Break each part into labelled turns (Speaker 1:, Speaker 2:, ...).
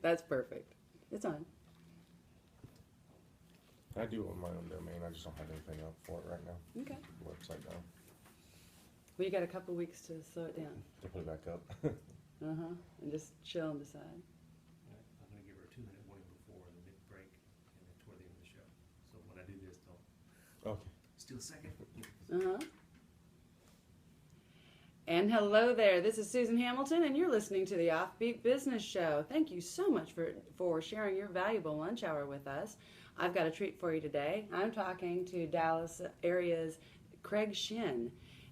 Speaker 1: That's perfect. It's on.
Speaker 2: I do own my own domain. I just don't have anything up for it right now.
Speaker 1: Okay.
Speaker 2: The website now.
Speaker 1: Well, you got a couple weeks to slow it down.
Speaker 2: To put it back up.
Speaker 1: And just chill and decide.
Speaker 3: I'm gonna give her a 2-minute warning before the big break and then toward the end of the show. So when I do this, don't
Speaker 2: Okay.
Speaker 3: steal a second.
Speaker 1: And hello there, this is Susan Hamilton, and you're listening to the Offbeat Business Show. Thank you so much for sharing your valuable lunch hour with us. I've got a treat for you today. I'm talking to Dallas area's Craig Shinn,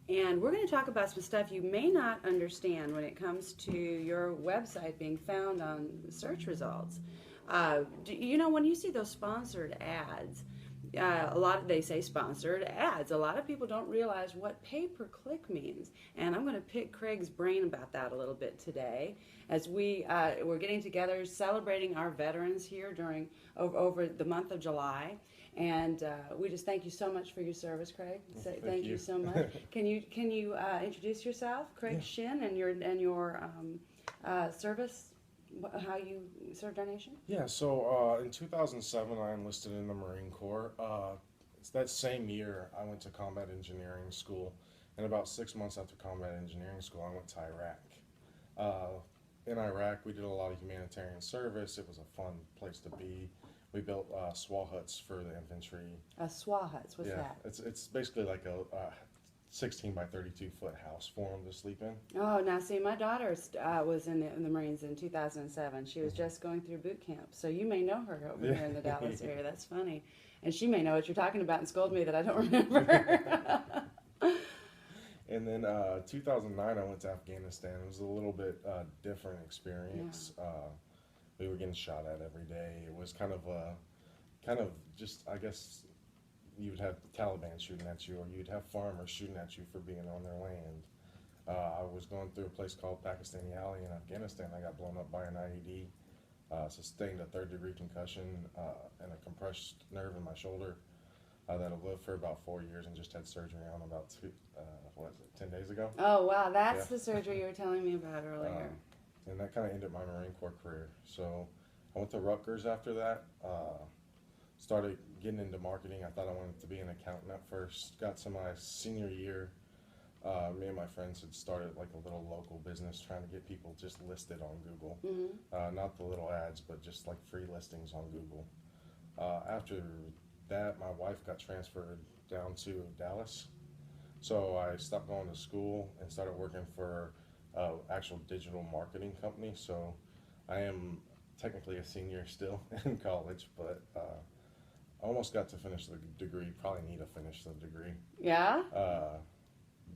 Speaker 1: and we're going to talk about some stuff you may not understand when it comes to your website being found on search results. You know, when you see those sponsored ads, they say sponsored ads. A lot of people don't realize what pay-per-click means, and I'm going to pick Craig's brain about that a little bit today, as we're getting together celebrating our veterans here over the month of July, and we just thank you so much for your service, Craig. Thank you so much. Can you introduce yourself, Craig Shinn, and your service? How you served our nation?
Speaker 2: Yeah, so in 2007, I enlisted in the Marine Corps. It's that same year I went to combat engineering school, and about 6 months after combat engineering school, I went to Iraq. In Iraq, we did a lot of humanitarian service. It was a fun place to be. We built SWA huts for the infantry.
Speaker 1: SWA huts, what's that?
Speaker 2: It's basically like a 16 by 32 foot house for them to sleep in.
Speaker 1: Oh, now see, my daughter was in the Marines in 2007. She was just going through boot camp, so you may know her over here in the Dallas area. That's funny, and she may know what you're talking about and scold me that I don't remember.
Speaker 2: And then 2009, I went to Afghanistan. It was a little bit different experience.
Speaker 1: Yeah.
Speaker 2: We were getting shot at every day. It was kind of just, I guess, you'd have the Taliban shooting at you, or you'd have farmers shooting at you for being on their land. I was going through a place called Pakistani Alley in Afghanistan. I got blown up by an IED, sustained a 3rd-degree concussion and a compressed nerve in my shoulder that I lived for about 4 years and just had surgery on about 10 days ago.
Speaker 1: Oh, wow, that's the surgery you were telling me about earlier.
Speaker 2: And that kind of ended my Marine Corps career. So I went to Rutgers after that. Started getting into marketing. I thought I wanted to be an accountant at first. Got to my senior year. Me and my friends had started like a little local business trying to get people just listed on Google. Not the little ads, but just like free listings on Google. After that, my wife got transferred down to Dallas. So I stopped going to school and started working for an actual digital marketing company. So I am technically a senior still in college, but I almost got to finish the degree. Probably need to finish the degree.
Speaker 1: Yeah?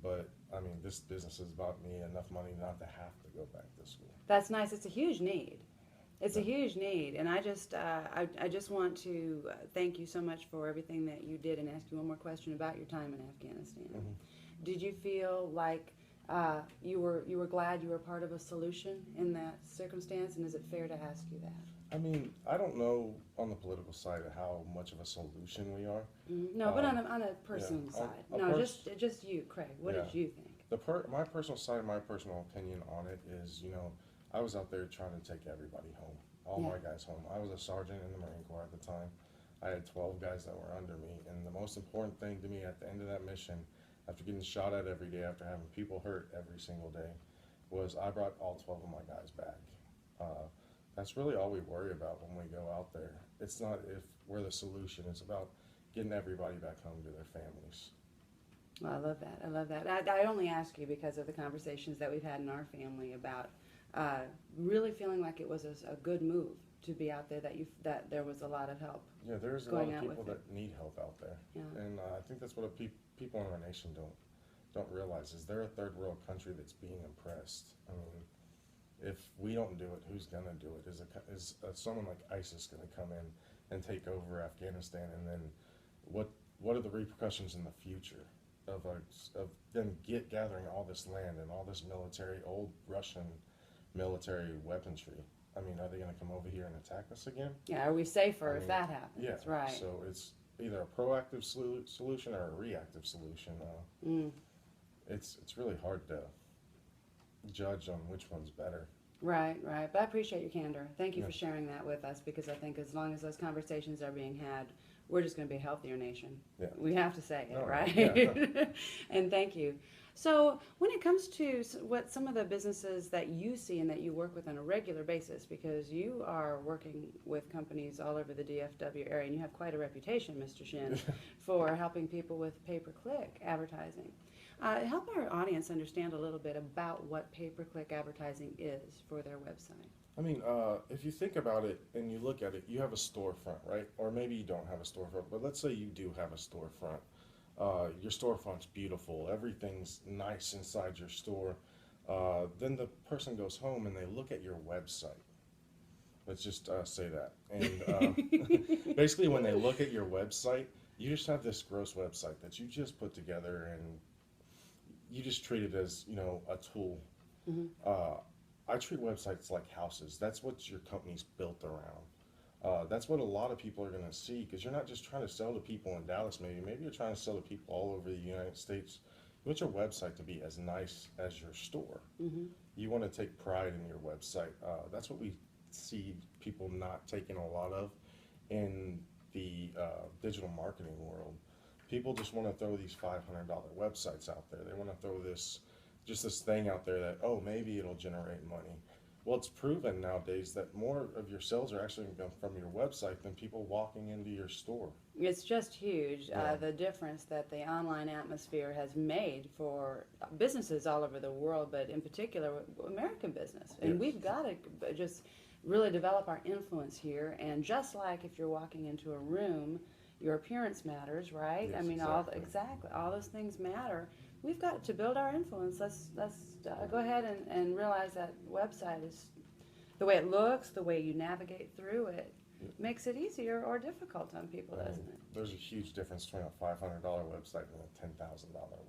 Speaker 2: But I mean, this business has bought me enough money not to have to go back to school.
Speaker 1: That's nice. It's a huge need. It's a huge need, and I just want to thank you so much for everything that you did, and ask you one more question about your time in Afghanistan. Did you feel like you were glad you were part of a solution in that circumstance, and is it fair to ask you that?
Speaker 2: I mean, I don't know on the political side of how much of a solution we are.
Speaker 1: No, but on a personal side. Just you, Craig. What did you think?
Speaker 2: My personal side, my personal opinion on it is, I was out there trying to take everybody home, all my guys home. I was a sergeant in the Marine Corps at the time. I had 12 guys that were under me, and the most important thing to me at the end of that mission, after getting shot at every day, after having people hurt every single day, was I brought all 12 of my guys back. That's really all we worry about when we go out there. It's not if we're the solution, it's about getting everybody back home to their families.
Speaker 1: Well, I love that. I love that. I only ask you because of the conversations that we've had in our family about really feeling like it was a good move to be out there, that there was a lot of help.
Speaker 2: Yeah, there's a lot of people that need help out there.
Speaker 1: Yeah.
Speaker 2: And I think that's what people in our nation don't realize, is they're a third world country that's being oppressed. I mean, if we don't do it, who's going to do it? Is someone like ISIS going to come in and take over Afghanistan? And then what are the repercussions in the future of them gathering all this land and all this old Russian military weaponry? I mean, are they going to come over here and attack us again?
Speaker 1: Yeah, are we safer if that happens?
Speaker 2: Yeah,
Speaker 1: right.
Speaker 2: So it's either a proactive solution or a reactive solution. It's really hard to judge on which one's better.
Speaker 1: Right, right. But I appreciate your candor. Thank you
Speaker 2: Yeah.
Speaker 1: for sharing that with us because I think as long as those conversations are being had, we're just going to be a healthier nation.
Speaker 2: Yeah.
Speaker 1: We have to say it,
Speaker 2: No,
Speaker 1: right?
Speaker 2: yeah.
Speaker 1: And thank you. So, when it comes to what some of the businesses that you see and that you work with on a regular basis, because you are working with companies all over the DFW area, and you have quite a reputation, Mr. Shinn, for helping people with pay-per-click advertising. Help our audience understand a little bit about what pay-per-click advertising is for their website.
Speaker 2: I mean, if you think about it and you look at it, you have a storefront, right? Or maybe you don't have a storefront, but let's say you do have a storefront. Your storefront's beautiful, everything's nice inside your store. Then the person goes home and they look at your website. Let's just say that. And basically, when they look at your website, you just have this gross website that you just put together and you just treat it as, a tool.
Speaker 1: Mm-hmm.
Speaker 2: I treat websites like houses. That's what your company's built around. That's what a lot of people are going to see because you're not just trying to sell to people in Dallas, maybe you're trying to sell to people all over the United States. You want your website to be as nice as your store.
Speaker 1: Mm-hmm.
Speaker 2: You want to take pride in your website. That's what we see people not taking a lot of in the digital marketing world. People just want to throw these $500 websites out there. They want to throw this thing out there that, oh, maybe it'll generate money. Well, it's proven nowadays that more of your sales are actually going to come from your website than people walking into your store.
Speaker 1: It's just huge,
Speaker 2: Yeah.
Speaker 1: the difference that the online atmosphere has made for businesses all over the world, but in particular, American business. And
Speaker 2: Yes.
Speaker 1: we've got to just really develop our influence here. And just like if you're walking into a room, your appearance matters, right?
Speaker 2: Yes,
Speaker 1: I mean,
Speaker 2: exactly.
Speaker 1: all those things matter. We've got to build our influence. Let's go ahead and realize that website is the way it looks, the way you navigate through it, makes it easier or difficult on people,
Speaker 2: I mean,
Speaker 1: doesn't it?
Speaker 2: there's a huge difference between a $500 website and a $10,000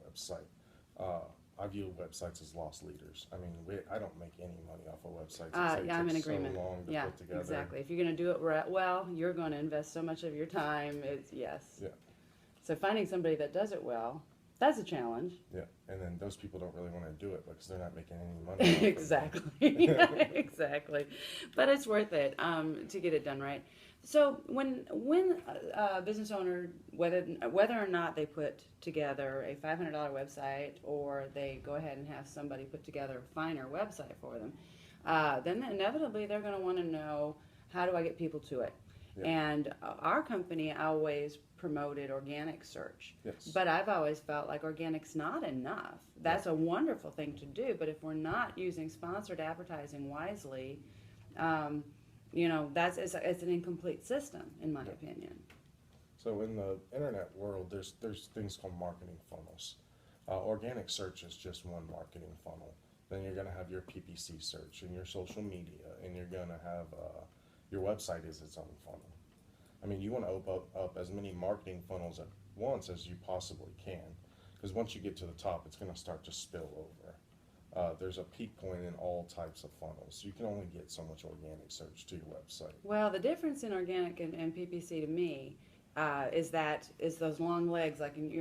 Speaker 2: website. I view websites as lost leaders. I mean, I don't make any money off of websites.
Speaker 1: Yeah, I'm in
Speaker 2: It takes
Speaker 1: agreement.
Speaker 2: so long to
Speaker 1: Yeah,
Speaker 2: put together.
Speaker 1: exactly. If you're going to do it well, you're going to invest so much of your time. Yes.
Speaker 2: Yeah.
Speaker 1: So finding somebody that does it well, that's a challenge.
Speaker 2: Yeah, and then those people don't really want to do it because they're not making any money. Off
Speaker 1: Exactly. Exactly. But it's worth it to get it done right. So when a business owner, whether or not they put together a $500 website or they go ahead and have somebody put together a finer website for them, then inevitably they're going to want to know, how do I get people to it?
Speaker 2: Yeah.
Speaker 1: And our company always promoted organic search.
Speaker 2: Yes.
Speaker 1: But I've always felt like organic's not enough. That's a wonderful thing to do, but if we're not using sponsored advertising wisely, it's an incomplete system, in my opinion.
Speaker 2: So in the internet world, there's things called marketing funnels. Organic search is just one marketing funnel. Then you're going to have your PPC search and your social media, and you're going to have your website is its own funnel. I mean, you want to open up as many marketing funnels at once as you possibly can, because once you get to the top, it's going to start to spill over. There's a peak point in all types of funnels. You can only get so much organic search to your website.
Speaker 1: Well, the difference in organic and PPC to me is those long legs, like in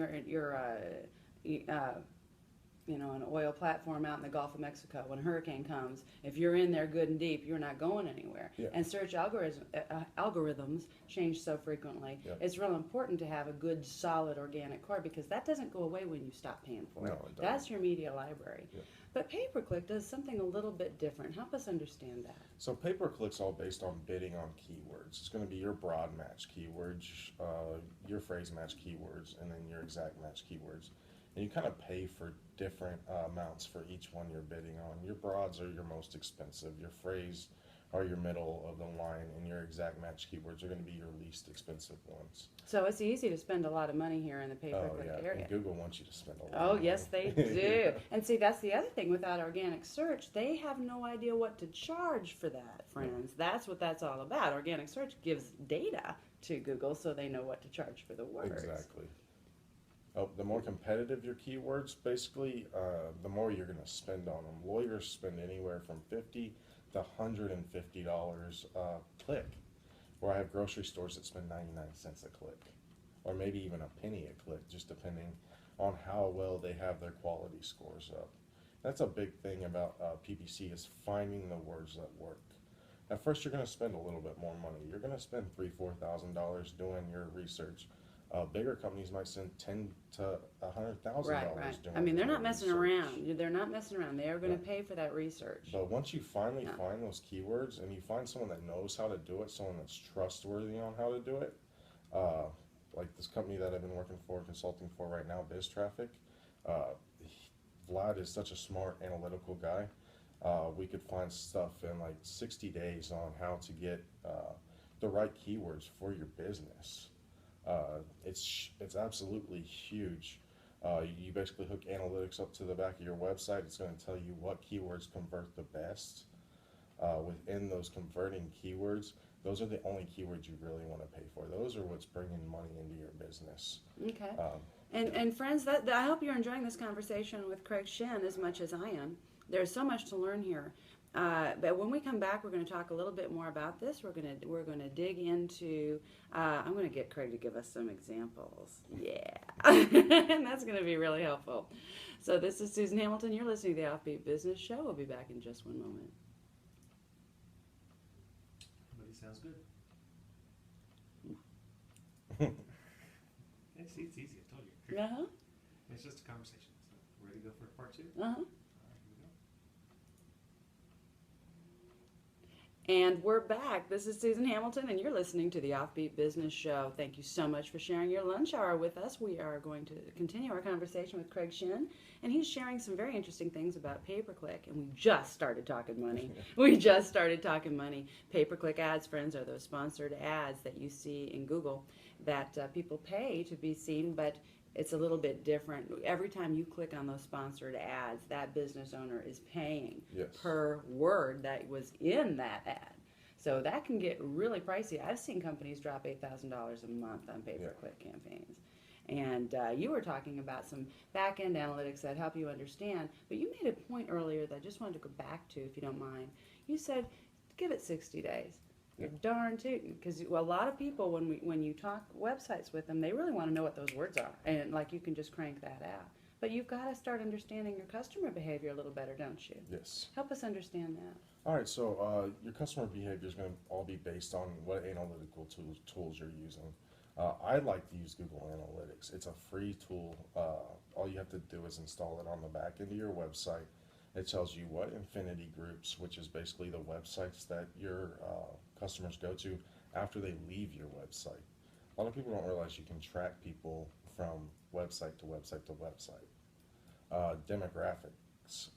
Speaker 1: an oil platform out in the Gulf of Mexico. When a hurricane comes, if you're in there good and deep, you're not going anywhere.
Speaker 2: Yeah.
Speaker 1: And search algorithms change so frequently.
Speaker 2: Yeah.
Speaker 1: It's real important to have a good, solid organic core because that doesn't go away when you stop paying for
Speaker 2: No,
Speaker 1: it.
Speaker 2: it doesn't.
Speaker 1: That's your media library.
Speaker 2: Yeah.
Speaker 1: But pay-per-click does something a little bit different. Help us understand that.
Speaker 2: So pay-per-click's all based on bidding on keywords. It's going to be your broad match keywords, your phrase match keywords, and then your exact match keywords. And you kind of pay for different amounts for each one you're bidding on. Your broads are your most expensive. Your phrase are your middle of the line, and your exact match keywords are going to be your least expensive ones.
Speaker 1: So it's easy to spend a lot of money here in the pay-per-click area.
Speaker 2: And Google wants you to spend a lot.
Speaker 1: Oh,
Speaker 2: of money.
Speaker 1: yes, they do. And see, that's the other thing without organic search. They have no idea what to charge for that, friends. That's what that's all about. Organic search gives data to Google so they know what to charge for the words.
Speaker 2: Exactly. The more competitive your keywords, basically, the more you're going to spend on them. Lawyers spend anywhere from $50 to $150 a click, where I have grocery stores that spend 99 cents a click, or maybe even a penny a click, just depending on how well they have their quality scores up. That's a big thing about PPC is finding the words that work. At first, you're going to spend a little bit more money. You're going to spend $3,000-$4,000 doing your research. Bigger companies might spend ten to $100,000
Speaker 1: Right.
Speaker 2: doing
Speaker 1: I mean, they're
Speaker 2: their
Speaker 1: not messing
Speaker 2: research.
Speaker 1: around. They're not messing around. They are going to
Speaker 2: Yeah.
Speaker 1: pay for that research.
Speaker 2: But once you finally
Speaker 1: Yeah.
Speaker 2: find those keywords and you find someone that knows how to do it, someone that's trustworthy on how to do it, uh, like this company that I've been working for, consulting for right now, Biz Traffic, uh, Vlad is such a smart, analytical guy. We could find stuff in like 60 days on how to get the right keywords for your business. It's absolutely huge. You basically hook analytics up to the back of your website. It's going to tell you what keywords convert the best. Within those converting keywords, those are the only keywords you really want to pay for. Those are what's bringing money into your business.
Speaker 1: Okay.
Speaker 2: Um,
Speaker 1: And friends, I hope you're enjoying this conversation with Craig Shinn as much as I am. There's so much to learn here. But when we come back, we're going to talk a little bit more about this. We're going to dig into. I'm going to get Craig to give us some examples. Yeah, and that's going to be really helpful. So this is Susan Hamilton. You're listening to the Offbeat Business Show. We'll be back in just one moment.
Speaker 3: Everybody sounds good. Yeah, see, it's easy. I told you.
Speaker 1: Uh huh.
Speaker 3: It's just a conversation. So, ready to go for part two?
Speaker 1: Uh huh.
Speaker 3: All right, here we go.
Speaker 1: And we're back. This is Susan Hamilton, and you're listening to the Offbeat Business Show. Thank you so much for sharing your lunch hour with us. We are going to continue our conversation with Craig Shinn, and he's sharing some very interesting things about pay-per-click. And we just started talking money. We just started talking money. Pay-per-click ads, friends, are those sponsored ads that you see in Google that people pay to be seen, but it's a little bit different. Every time you click on those sponsored ads, that business owner is paying
Speaker 2: Yes.
Speaker 1: per word that was in that ad. So that can get really pricey. I've seen companies drop $8,000 a month on pay-per-click campaigns. And you were talking about some back-end analytics that help you understand, but you made a point earlier that I just wanted to go back to, if you don't mind. You said, give it 60 days. You're darn tootin', because a lot of people, when you talk websites with them, they really want to know what those words are, and like you can just crank that out. But you've got to start understanding your customer behavior a little better, don't you?
Speaker 2: Yes.
Speaker 1: Help us understand that.
Speaker 2: All right, so your customer behavior is going to all be based on what analytical tools you're using. I like to use Google Analytics. It's a free tool. All you have to do is install it on the back end of your website. It tells you what affinity groups, which is basically the websites that your customers go to after they leave your website. A lot of people don't realize you can track people from website to website to website. Demographics.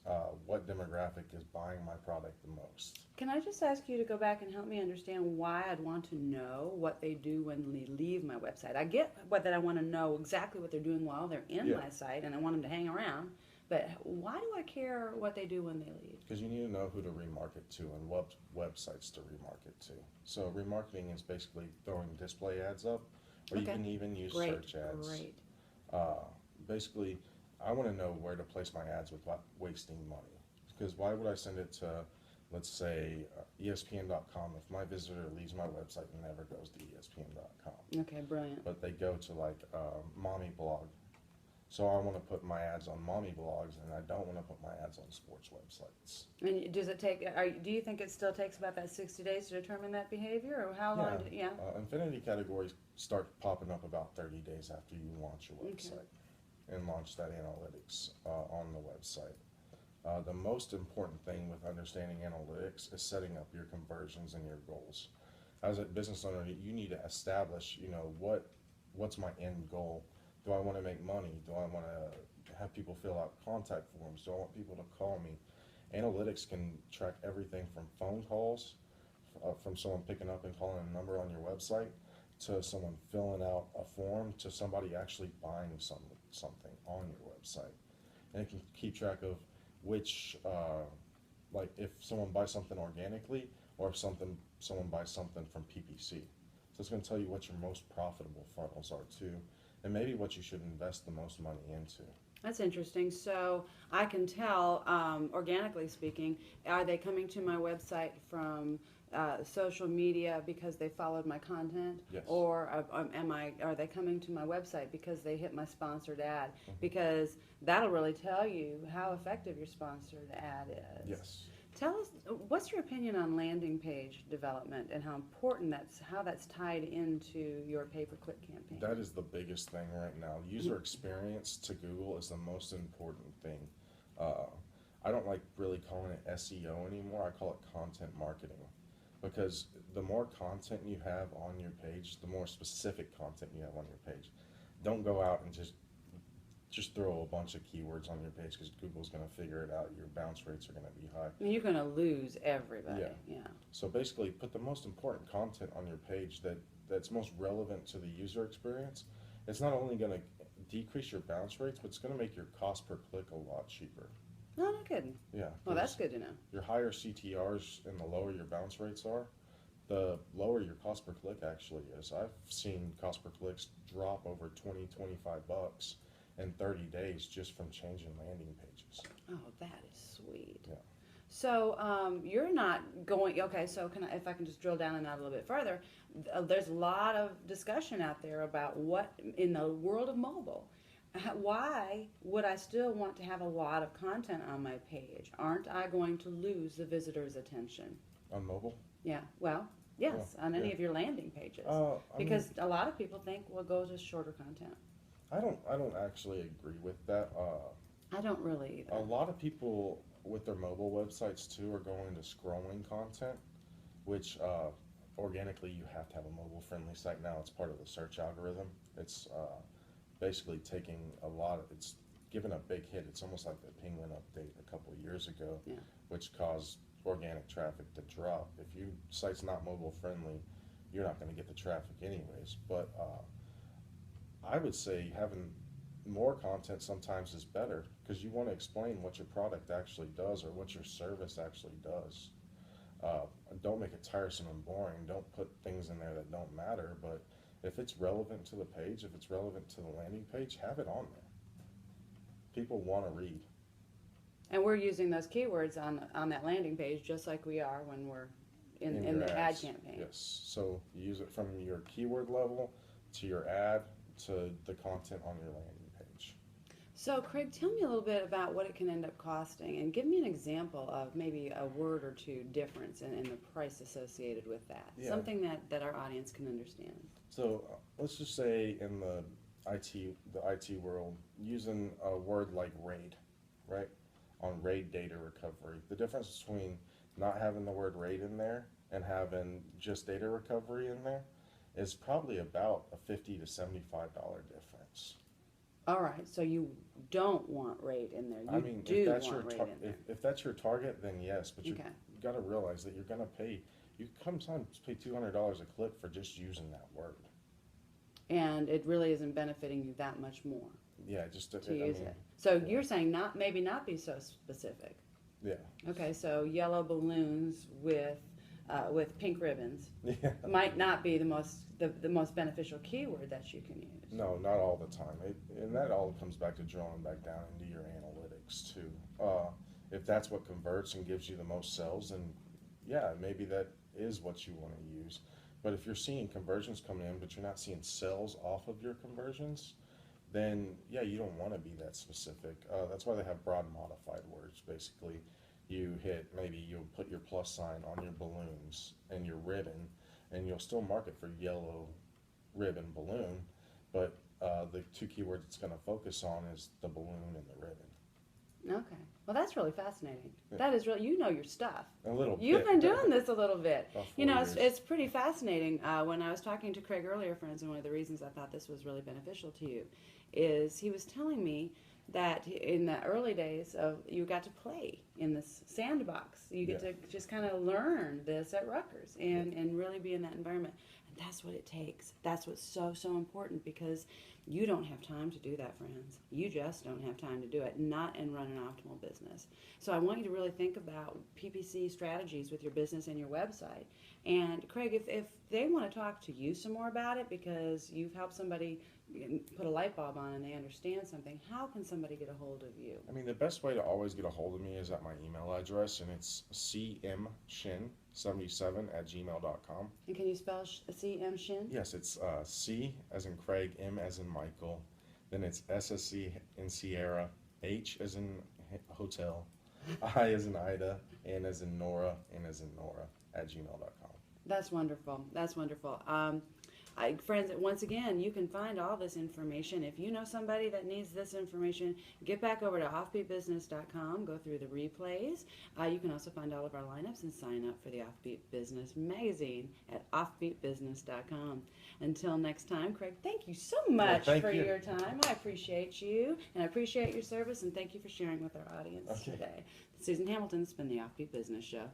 Speaker 2: What demographic is buying my product the most?
Speaker 1: Can I just ask you to go back and help me understand why I'd want to know what they do when they leave my website? I get that I want to know exactly what they're doing while they're in my site, and I want them to hang around. But why do I care what they do when they leave?
Speaker 2: Because you need to know who to remarket to and what websites to remarket to. So remarketing is basically throwing display ads up, or you can even use search ads.
Speaker 1: Great.
Speaker 2: Basically, I want to know where to place my ads without wasting money. Because why would I send it to, let's say, ESPN.com if my visitor leaves my website and never goes to ESPN.com?
Speaker 1: Okay, brilliant.
Speaker 2: But they go to like Mommy Blog. So I want to put my ads on mommy blogs, and I don't want to put my ads on sports websites.
Speaker 1: And does it take? Do you think it still takes about that 60 days to determine that behavior, or how long?
Speaker 2: Infinity categories start popping up about 30 days after you launch your website and launch that analytics on the website. The most important thing with understanding analytics is setting up your conversions and your goals. As a business owner, you need to establish, what's my end goal. Do I want to make money? Do I want to have people fill out contact forms? Do I want people to call me? Analytics can track everything from phone calls, from someone picking up and calling a number on your website, to someone filling out a form, to somebody actually buying something on your website. And it can keep track of which, like if someone buys something organically, or if someone buys something from PPC. So it's going to tell you what your most profitable funnels are too, and maybe what you should invest the most money into.
Speaker 1: That's interesting. So I can tell, organically speaking, are they coming to my website from social media because they followed my content,
Speaker 2: Yes.
Speaker 1: or are they coming to my website because they hit my sponsored ad?
Speaker 2: Mm-hmm.
Speaker 1: Because that'll really tell you how effective your sponsored ad is.
Speaker 2: Yes.
Speaker 1: Tell us, what's your opinion on landing page development and how important how that's tied into your pay-per-click campaign?
Speaker 2: That is the biggest thing right now. User experience to Google is the most important thing. I don't like really calling it SEO anymore. I call it content marketing, because the more content you have on your page, the more specific content you have on your page. Don't go out and just throw a bunch of keywords on your page, because Google's going to figure it out. Your bounce rates are going to be high.
Speaker 1: I mean, you're going to lose everybody.
Speaker 2: Yeah. So basically, put the most important content on your page that's most relevant to the user experience. It's not only going to decrease your bounce rates, but it's going to make your cost per click a lot cheaper.
Speaker 1: No, no kidding.
Speaker 2: Yeah.
Speaker 1: Well, that's good to know.
Speaker 2: Your higher CTRs and the lower your bounce rates are, the lower your cost per click actually is. I've seen cost per clicks drop over 20, 25 bucks in 30 days just from changing landing pages.
Speaker 1: Oh, that is sweet.
Speaker 2: Yeah.
Speaker 1: So you're not going, okay, so if I can just drill down on that a little bit further, there's a lot of discussion out there about what, in the world of mobile, why would I still want to have a lot of content on my page? Aren't I going to lose the visitor's attention?
Speaker 2: On mobile?
Speaker 1: Yeah, well, yes, on any
Speaker 2: yeah.
Speaker 1: of your landing pages.
Speaker 2: I
Speaker 1: Because
Speaker 2: mean,
Speaker 1: a lot of people think, well, go to shorter content.
Speaker 2: I don't actually agree with that.
Speaker 1: I don't really
Speaker 2: A
Speaker 1: either.
Speaker 2: lot of people with their mobile websites too are going to scrolling content, which organically you have to have a mobile friendly site now. It's part of the search algorithm. It's basically taking it's given a big hit. It's almost like the Penguin update a couple of years ago,
Speaker 1: Yeah.
Speaker 2: which caused organic traffic to drop. If your site's not mobile friendly, you're not going to get the traffic anyways. But I would say having more content sometimes is better, because you want to explain what your product actually does or what your service actually does. Don't make it tiresome and boring. Don't put things in there that don't matter. But if it's relevant to the page, if it's relevant to the landing page, have it on there. People want to read.
Speaker 1: And we're using those keywords on that landing page just like we are when we're in
Speaker 2: your
Speaker 1: the ad
Speaker 2: ads.
Speaker 1: campaign.
Speaker 2: Yes. So you use it from your keyword level to your ad to the content on your landing page.
Speaker 1: So, Craig, tell me a little bit about what it can end up costing, and give me an example of maybe a word or two difference in the price associated with that.
Speaker 2: Yeah.
Speaker 1: Something that our audience can understand.
Speaker 2: So let's just say in the IT world, using a word like RAID, right? On RAID data recovery. The difference between not having the word RAID in there and having just data recovery in there is probably about a $50 to $75 difference.
Speaker 1: All right, so you don't want rate in there. You
Speaker 2: I mean,
Speaker 1: do
Speaker 2: if that's
Speaker 1: want
Speaker 2: your
Speaker 1: rate in there.
Speaker 2: if that's your target, then yes. But you
Speaker 1: Okay.
Speaker 2: got to realize that you're going to pay. You sometimes pay $200 a click for just using that word.
Speaker 1: And it really isn't benefiting you that much more
Speaker 2: Yeah, just
Speaker 1: to
Speaker 2: I
Speaker 1: use
Speaker 2: mean,
Speaker 1: it. So
Speaker 2: yeah.
Speaker 1: you're saying maybe not be so specific.
Speaker 2: Yeah.
Speaker 1: Okay, so yellow balloons with pink ribbons
Speaker 2: Yeah.
Speaker 1: might not be the most beneficial keyword that you can use.
Speaker 2: No, not all the time. And that all comes back to drawing back down into your analytics too. If that's what converts and gives you the most sales, then yeah, maybe that is what you want to use. But if you're seeing conversions come in, but you're not seeing sales off of your conversions, then yeah, you don't want to be that specific. That's why they have broad modified words. Basically, you'll put your plus sign on your balloons and your ribbon, and you'll still mark it for yellow ribbon balloon, but the two keywords it's going to focus on is the balloon and the ribbon.
Speaker 1: Okay. Well, that's really fascinating.
Speaker 2: Yeah.
Speaker 1: That is really, you know your stuff.
Speaker 2: A little
Speaker 1: You've
Speaker 2: bit.
Speaker 1: been doing this a little bit.
Speaker 2: About 4
Speaker 1: You know,
Speaker 2: years.
Speaker 1: it's pretty fascinating. When I was talking to Craig earlier, for instance, one of the reasons I thought this was really beneficial to you is he was telling me that in the early days you got to play in this sandbox. You get
Speaker 2: Yeah.
Speaker 1: to just kind of learn this at Rutgers and really be in that environment. And that's what it takes. That's what's so, so important, because you don't have time to do that, friends. You just don't have time to do it, not and run an optimal business. So I want you to really think about PPC strategies with your business and your website. And Craig, if they want to talk to you some more about it because you've helped somebody put a light bulb on and they understand something, how can somebody get a hold of you?
Speaker 2: I mean, the best way to always get a hold of me is at my email address, and it's cmshin77@gmail.com.
Speaker 1: And can you spell C.M. Shinn?
Speaker 2: Yes, it's C as in Craig, M as in Michael, then it's S as in Sierra, H as in hotel, I as in Ida, N as in Nora, N as in Nora, @gmail.com.
Speaker 1: That's wonderful. That's wonderful. Friends, once again, you can find all this information. If you know somebody that needs this information, get back over to offbeatbusiness.com, go through the replays. You can also find all of our lineups and sign up for the Offbeat Business magazine at offbeatbusiness.com. Until next time, Craig, thank you so much
Speaker 2: Well,
Speaker 1: for
Speaker 2: you.
Speaker 1: your time. I appreciate you, and I appreciate your service, and thank you for sharing with our audience today. Susan Hamilton, it's been the Offbeat Business Show.